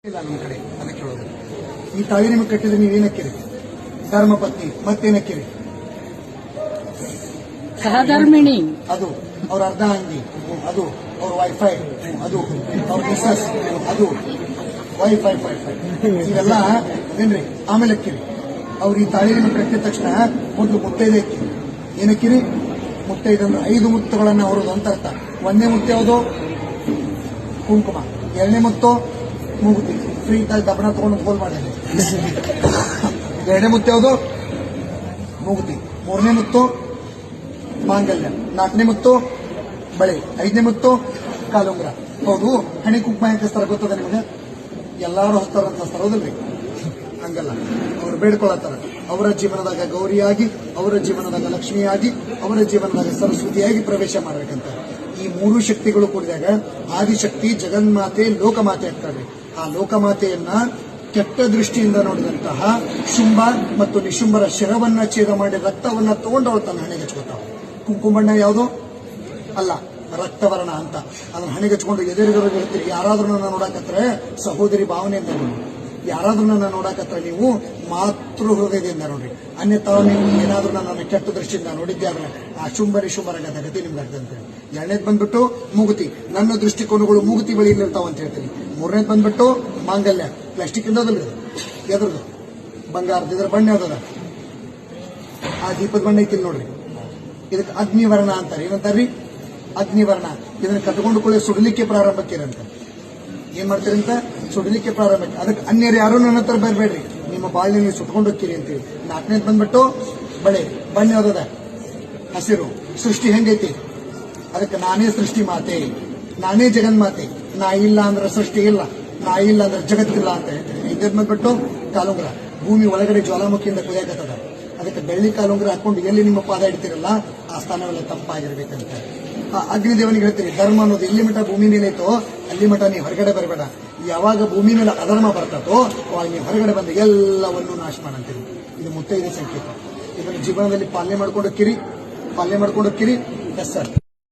ಇಲ್ಲ ನಮ್ಮ ಕಡೆ ಅದಕ್ಕೆ ಹೇಳೋದು. ಈ ತಾಳಿ ನಿಮಗೆ ಕಟ್ಟಿದ್ರೆ ನೀವೇನಕ್ಕಿರಿ? ಧರ್ಮಪತ್ನಿ ಮತ್ತೇನಕ್ಕಿರಿ? ಸಹಧರ್ಮಿಣಿ. ಅದು ಅವ್ರ ಅರ್ಧ ಅಂಗಿ, ಅದು ಅವ್ರ ವೈಫೈ, ಅದು ಅವ್ರ ಮಿಸಸ್, ಅದು ವೈಫೈ ಇವೆಲ್ಲ ಏನ್ರಿ ಆಮೇಲೆ ಅಕ್ಕಿರಿ. ಅವ್ರು ಈ ತಾಳಿ ನಿಮಗೆ ಕಟ್ಟಿದ ತಕ್ಷಣ ಮೊದಲು ಮುತ್ತೈದೆ ಅಕ್ಕಿರಿ. ಏನಕ್ಕಿರಿ? ಮುತ್ತೈದೆ ಅಂದ್ರೆ 5 ಮುತ್ತುಗಳನ್ನ ಹೊರೋದು ಅಂತ ಅರ್ಥ. ಒಂದನೇ ಮುತ್ತು ಯಾವುದು? ಕುಂಕುಮ. ಎರಡನೇ ಮುತ್ತು ಮೂಗುತಿ. ಫ್ರೀ ಇದ್ದಾಗ ದಬ್ಬಣ ತಗೊಂಡು ಫೋನ್ ಮಾಡಿದೆ. ಎರಡನೇ ಮುತ್ತು ಯಾವುದು? ಮೂಗುತಿ. ಮೂರನೇ ಮುತ್ತು ಮಾಂಗಲ್ಯ. ನಾಲ್ಕನೇ ಮುತ್ತು ಬಳೆ. 5ನೇ ಮುತ್ತು ಕಾಲುಂಗ್ರ. ಹೌದು, ಹಣಿ ಕುಂಕುಮ ಹೆಂಗೆ ಹಚ್ತಾರ ಗೊತ್ತದ ನಿಮಗೆ? ಎಲ್ಲಾರು ಹಚ್ತಾರ ಅಂತ ಹಚ್ತಾರ, ಹೌದಲ್ರಿ? ಹಂಗಲ್ಲ, ಅವ್ರು ಬೇಡ್ಕೊಳತ್ತಾರ ಅವರ ಜೀವನದಾಗ ಗೌರಿಯಾಗಿ, ಅವರ ಜೀವನದಾಗ ಲಕ್ಷ್ಮಿಯಾಗಿ, ಅವರ ಜೀವನದಾಗ ಸರಸ್ವತಿಯಾಗಿ ಪ್ರವೇಶ ಮಾಡಬೇಕಂತ. ಈ 3 ಶಕ್ತಿಗಳು ಕೂಡಿದಾಗ ಆದಿಶಕ್ತಿ ಜಗನ್ಮಾತೆ ಲೋಕಮಾತೆ ಆಗ್ತಾರೆ. ಆ ಲೋಕಮಾತೆಯನ್ನ ಕೆಟ್ಟ ದೃಷ್ಟಿಯಿಂದ ನೋಡಿದಂತಹ ಶುಂಭ ಮತ್ತು ನಿಶುಂಭರ ಶಿರವನ್ನ ಛೇದ ಮಾಡಿ ರಕ್ತವನ್ನ ತಗೊಂಡು ಅವಳು ತನ್ನ ಹಣೆಗೆ ಹಚ್ಕೊತಾವ. ಕುಂಕುಮಣ್ಣ ಯಾವುದು? ಅಲ್ಲ, ರಕ್ತವರ್ಣ ಅಂತ. ಅದನ್ನ ಹಣೆಗೆ ಹಚ್ಕೊಂಡು ಎದುರಿಗರಿಗೆ ಹೇಳ್ತೀರಿ. ಯಾರಾದ್ರೂ ನನ್ನ ನೋಡಕತ್ರೆ ಸಹೋದರಿ ಭಾವನೆಯಿಂದ ನೋಡಿ, ಯಾರಾದ್ರೂ ನನ್ನ ನೋಡಕತ್ರ ನೀವು ಮಾತೃ ಹೃದಯದಿಂದ ನೋಡ್ರಿ. ಅನ್ಯತಾ ನೀವು ಏನಾದ್ರೂ ನನ್ನ ಕೆಟ್ಟ ದೃಷ್ಟಿಯಿಂದ ನೋಡಿದ್ಯಾದ್ರೆ ಆ ಶುಂಭರಿ ಶುಂಭರಗ ಗತಿ ನಿಮ್ಗೆ ಆಗ್ತದೆ. ಎರಡನೇದು ಬಂದ್ಬಿಟ್ಟು ಮೂಗುತಿ. ನನ್ನ ದೃಷ್ಟಿಕೋನಗಳು ಮೂಗುತಿ ಬಳಿಯಲ್ಲಿ ಇರ್ತಾವ ಅಂತ ಹೇಳ್ತೀನಿ. ಮೂರನೇದು ಬಂದ್ಬಿಟ್ಟು ಮಾಂಗಲ್ಯ. ಪ್ಲಾಸ್ಟಿಕ್ ಇಂದದಲ್ಲ, ಎದ್ರದು ಬಂಗಾರದ. ಇದ್ರ ಬಣ್ಣ ಯಾವ್ದದ? ಆ ದೀಪದ ಬಣ್ಣ ಐತಿಲ್ ನೋಡ್ರಿ. ಇದಕ್ಕೆ ಅಗ್ನಿವರ್ಣ ಅಂತಾರೆ. ಏನಂತಾರ್ರಿ? ಅಗ್ನಿವರ್ಣ. ಇದನ್ನ ಕಟ್ಕೊಂಡು ಕೂಡ ಸುಡಲಿಕ್ಕೆ ಪ್ರಾರಂಭಕ್ಕಿರಂತ. ಏನ್ ಮಾಡ್ತೀರಂತ? ಸುಡಲಿಕ್ಕೆ ಪ್ರಾರಂಭಕ್ಕೆ. ಅದಕ್ಕೆ ಅನ್ಯರು ಯಾರು ನನ್ನ ಹತ್ರ ಬರಬೇಡ್ರಿ, ನಿಮ್ಮ ಬಾಳಿನ ನೀವು ಸುಟ್ಕೊಂಡು ಹೋಗ್ತೀರಿ ಅಂತೀವಿ. 4ನೇದು ಬಂದ್ಬಿಟ್ಟು ಬಳೆ. ಬಣ್ಣ ಯಾವ್ದದ? ಹಸಿರು. ಸೃಷ್ಟಿ ಹೆಂಗೈತಿ? ಅದಕ್ಕೆ ನಾನೇ ಸೃಷ್ಟಿ ಮಾತೆ, ನಾನೇ ಜಗನ್ಮಾತೆ. ನಾ ಇಲ್ಲ ಅಂದ್ರೆ ಸೃಷ್ಟಿ ಇಲ್ಲ, ನಾ ಇಲ್ಲ ಅಂದ್ರೆ ಜಗತ್ತಿಲ್ಲ ಅಂತ ಹೇಳ್ತೀನಿ. 5ನೇದು ಬಂದ್ಬಿಟ್ಟು ಕಾಲುಂಗ್ರ. ಭೂಮಿ ಒಳಗಡೆ ಜ್ವಾಲಾಮುಖಿಯಿಂದ ಕುದಿಯಾಕತ್ತದ. ಅದಕ್ಕೆ ಬೆಳ್ಳಿ ಕಾಲುಂಗ್ರ ಹಾಕೊಂಡು ಎಲ್ಲಿ ನಿಮ್ಮ ಪಾದ ಇಡ್ತಿರಲ್ಲ ಆ ಸ್ಥಾನವೆಲ್ಲ ತಂಪಾಗಿರ್ಬೇಕಂತ. ಅಗ್ನಿದೇವನಿಗೆ ಹೇಳ್ತೀರಿ, ಧರ್ಮ ಅನ್ನೋದು ಎಲ್ಲಿ ಮಠ ಭೂಮಿ ಮೇಲೆ ಐತೋ ಅಲ್ಲಿ ಮಠ ನೀವು ಹೊರಗಡೆ ಬರಬೇಡ. ಯಾವಾಗ ಭೂಮಿ ಮೇಲೆ ಅಧರ್ಮ ಬರ್ತದೋ ಅವಾಗ ನೀವು ಹೊರಗಡೆ ಬಂದು ಎಲ್ಲವನ್ನೂ ನಾಶ ಮಾಡಂತೀರಿ. ಇದು ಮುತ್ತೈದೆ ಸಂಕೇತ. ಇದನ್ನು ಜೀವನದಲ್ಲಿ ಪಾಲನೆ ಮಾಡ್ಕೊಂಡೋಕ್ಕಿರಿ. Yes sir.